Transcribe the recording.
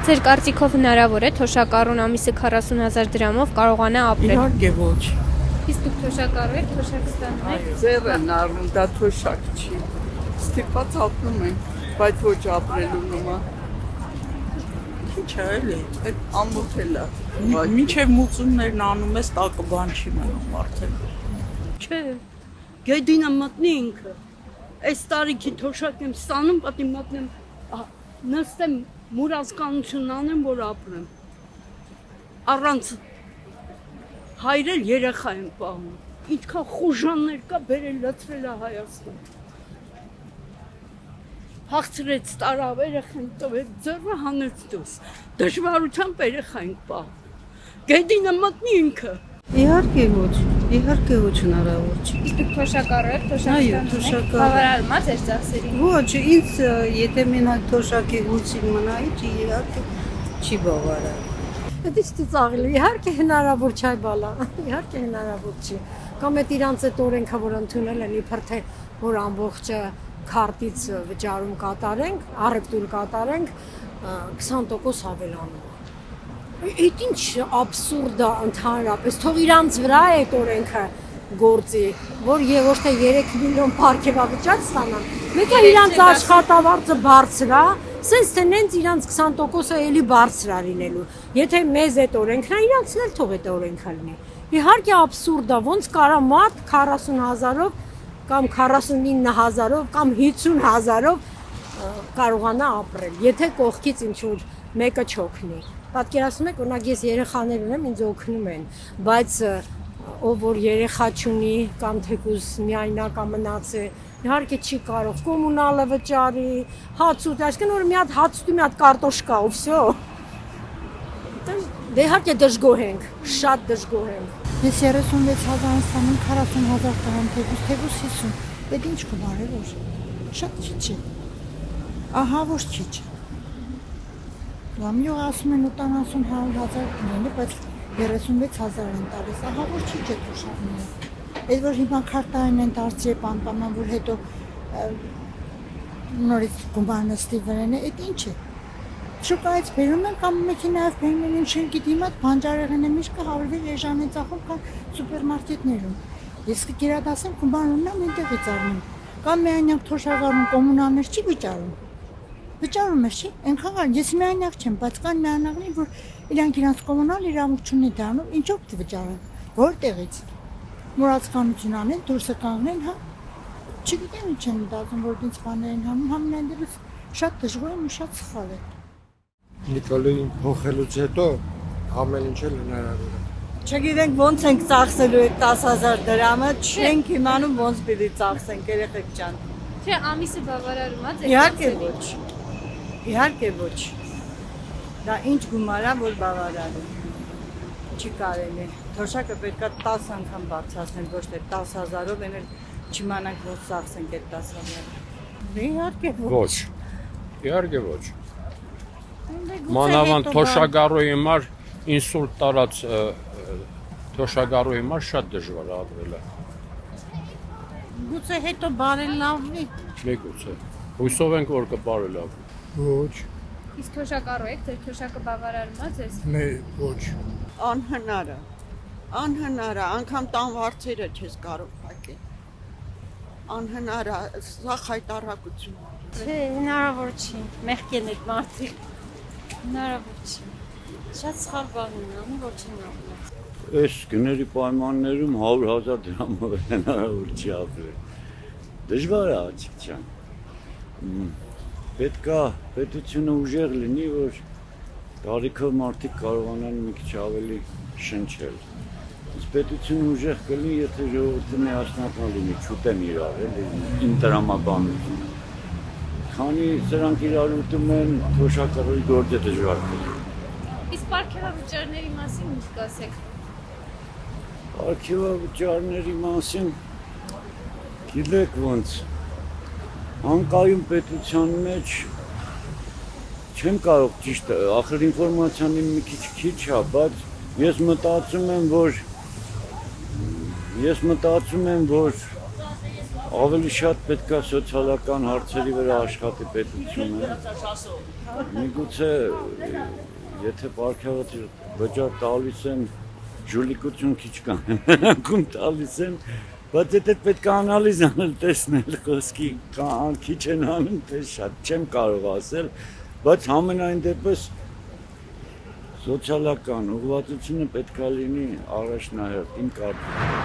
Ձեր կարծիքով հնարավոր է թոշակառուն ամիսը 40,000 դրամով կարողանա ապրել։ Իհարկե ոչ։ Իսկ դուք թոշակառու եք, թոշակ ստանում եք։ Ձեր են առնում, դա թոշակ չի։ Ստիպված ապրում ենք, բայց ոչ ապրելու նման։ Ինչ է էլի, այդ ամոթ էլ է։ Մինչև մուծումներն անում ես, տակը բան չի մնում արդեն։ Չէ, գեդինը մտնի ինքը։ Այս տարիքի թոշակ եմ ստանում, պատի մտնեմ, նստեմ մուրացկանություն անեմ, որ ապրեմ։ Առանց հայրել երեխա եմ պահում։ Ինչքան խուժաններ կա, բերել լցրել է Հայաստան։ Հաղթրեց տարավ, երեխան տվեց ձեռը հանեց դուրս։ Դժվարությամբ երեխա ենք պահում։ Գեդինը մտնի ինքը։ Իհարկե ոչ հնարավոր չի։ Իսկ դուք թոշակառու եք, թոշակ Այո, ստանում եք։ թոշակառու։ Բավարարում է ձեր ծախսերին։ Ոչ, ինձ եթե մենակ թոշակի հույսին մնայի, իհարկե չի բավարար։ Դա չի ծաղելի, իհարկե հնարավոր չէ բալա, իհարկե հնարավոր չի։ Կամ այդ իրանց այդ օրենքը, որ ընդունել են, իբր թե որ ամբողջը քարտից վճարում կատարենք, առևտուր կատարենք, 20% ավելանում։ Այդ ինչ աբսուրդ է ընդհանրապես, թող իրանց վրա է այդ օրենքը գործի, որ եւ ոչ թե 3 միլիոն պարգևավճար ստանան։ Մեկը իրանց աշխատավարձը բարձր է, sense թե նենց իրանց 20%-ը էլի բարձր է լինելու։ Եթե մեզ այդ օրենքն է, իրանցն էլ թող այդ օրենքը լինի։ Իհարկե աբսուրդ է, ոնց կարա մարդ 40,000-ով կամ 49,000-ով կամ 50,000-ով կարողանա ապրել, եթե կողքից ինչ-որ մեկը չօգնի։ Պատկերացնում եք, օրինակ ես երեխաներ ունեմ, ինձ օգնում են, բայց ով որ երեխա չունի կամ թեկուզ միայնակ մնաց է, իհարկե չի կարող կոմունալը վճարի, հաց ուտի, այսինքն որ մի հատ հաց ուտի, մի հատ կարտոշկա ու վсё։ Դե իհարկե դժգոհ ենք, շատ դժգոհ ենք։ Ես 36,000 ստանում 40,000 տղամ թեկուզ 50, այդ ինչ գումար է որ, շատ քիչ է, ահա որ քիչ է։ Լամյող ասում են 80-100,000 կնելի, բայց 36,000 են տալիս, ահա որ քիչ է թոշակները։ Այդ որ հիմա քարտային են դարձի պանպաման, որ հետո նորից գումարը ստիվերեն է, այդ ինչ է։ Շուկայից բերում են կամ մեքենայով բերում են, ինչ չգիտի, հիմա բանջարեղենը միշկը հավելվել էժան է ծախում, քան սուպերմարկետներում։ Ես կգերադասեմ գումար ունեմ, այնտեղից առնում։ Կամ միայնակ թոշակառուն կոմունալներ չի վճարում։ Վճարում է, չի, այնքան ես միայնակ չեմ, բայց կան միայնակներ, որ իրանք իրանց կոմունալ իրավունք չունի դառնում, ինչով կվճարեն, որտեղից։ Մուրացկանություն անեն, դուրսը կանգնեն, հա։ Չգիտեմ ինչ են մտածում, որ ինձ բաներ են հանում, համենայն դեպս շատ դժվար եմ ու շատ սխալ է։ Նիկոլային փոխելուց հետո ամեն ինչ էլ հնարավոր է։ Չգիտենք ոնց ենք ծախսելու այդ 10,000 դրամը, չենք իմանում ոնց պիտի ծախսենք երեխեք ջան։ Չէ, ամիսը բավարարում է ձեր Իհարկե ծախսերին։ ոչ։ Իհարկե ոչ։ Դա ինչ գումար է, որ բավարարում։ Չի կարելի։ Թոշակը պետք է 10 անգամ բարձրացնել, ոչ թե 10,000-ով, այն էլ չիմանանք ոնց ծախսենք այդ 10,000-ը։ Իհարկե ոչ։ Իհարկե ոչ։ Մանավանդ թոշակառուի համար ինսուլտ տարած թոշակառուի համար շատ դժվար է ապրելը։ Գուցե հետո բարելավվի։ Միգուցե։ Հույսով ենք որ կբարելավվի։ Ոչ։ Իսկ թոշակառու եք, ձեր թոշակը բավարարում է ձեզ։ Ոչ։ Անհնար է, անգամ տան վարձերը չես կարող փակել։ Անհնար է, սա խայտառակություն։ Չէ, հնարավոր չի, մեղք են այդ մարդիկ։ Հնարավոր չի։ Շատ սխալ բան են անում, որ չեն ապրել։ Այս գների պայմաններում 100,000 դրամով հնարավոր չի ապրել։ Դժվար է աղջիկ ջան։ Պետք է պետությունը ուժեղ լինի, որ տարիքով մարդիկ կարողանան մի քիչ ավելի շնչել։ Իսկ պետությունը ուժեղ կլինի, եթե ժողովուրդը միասնական լինի, չուտեն իրար, էլի տրամաբանությունը։ Քանի սրանք իրար ուտում են, թոշակառուի գործը դժվար կլինի։ Իսկ պարգևավճարների մասին ինչ կասեք։ Պարգևավճարների մասին գիտեք ոնց անկայուն պետության մեջ չեմ կարող ճիշտ ախր ինֆորմացիան մի քիչ է, բայց ես մտածում եմ, որ Ավելի շատ պետք է սոցիալական հարցերի վրա աշխատի պետությունը։ Միգուցե եթե պարգևատրի վճար տալիս են, ժուլիկություն քիչ կան, անկում տալիս են, բայց եթե պետք է անալիզ անել, տեսնել, խոսքի քիչ են անում, թե շատ, չեմ կարող ասել, բայց համենայն դեպս սոցիալական ուղղվածությունը պետք է լինի առաջնահերթ իմ կարծիքով։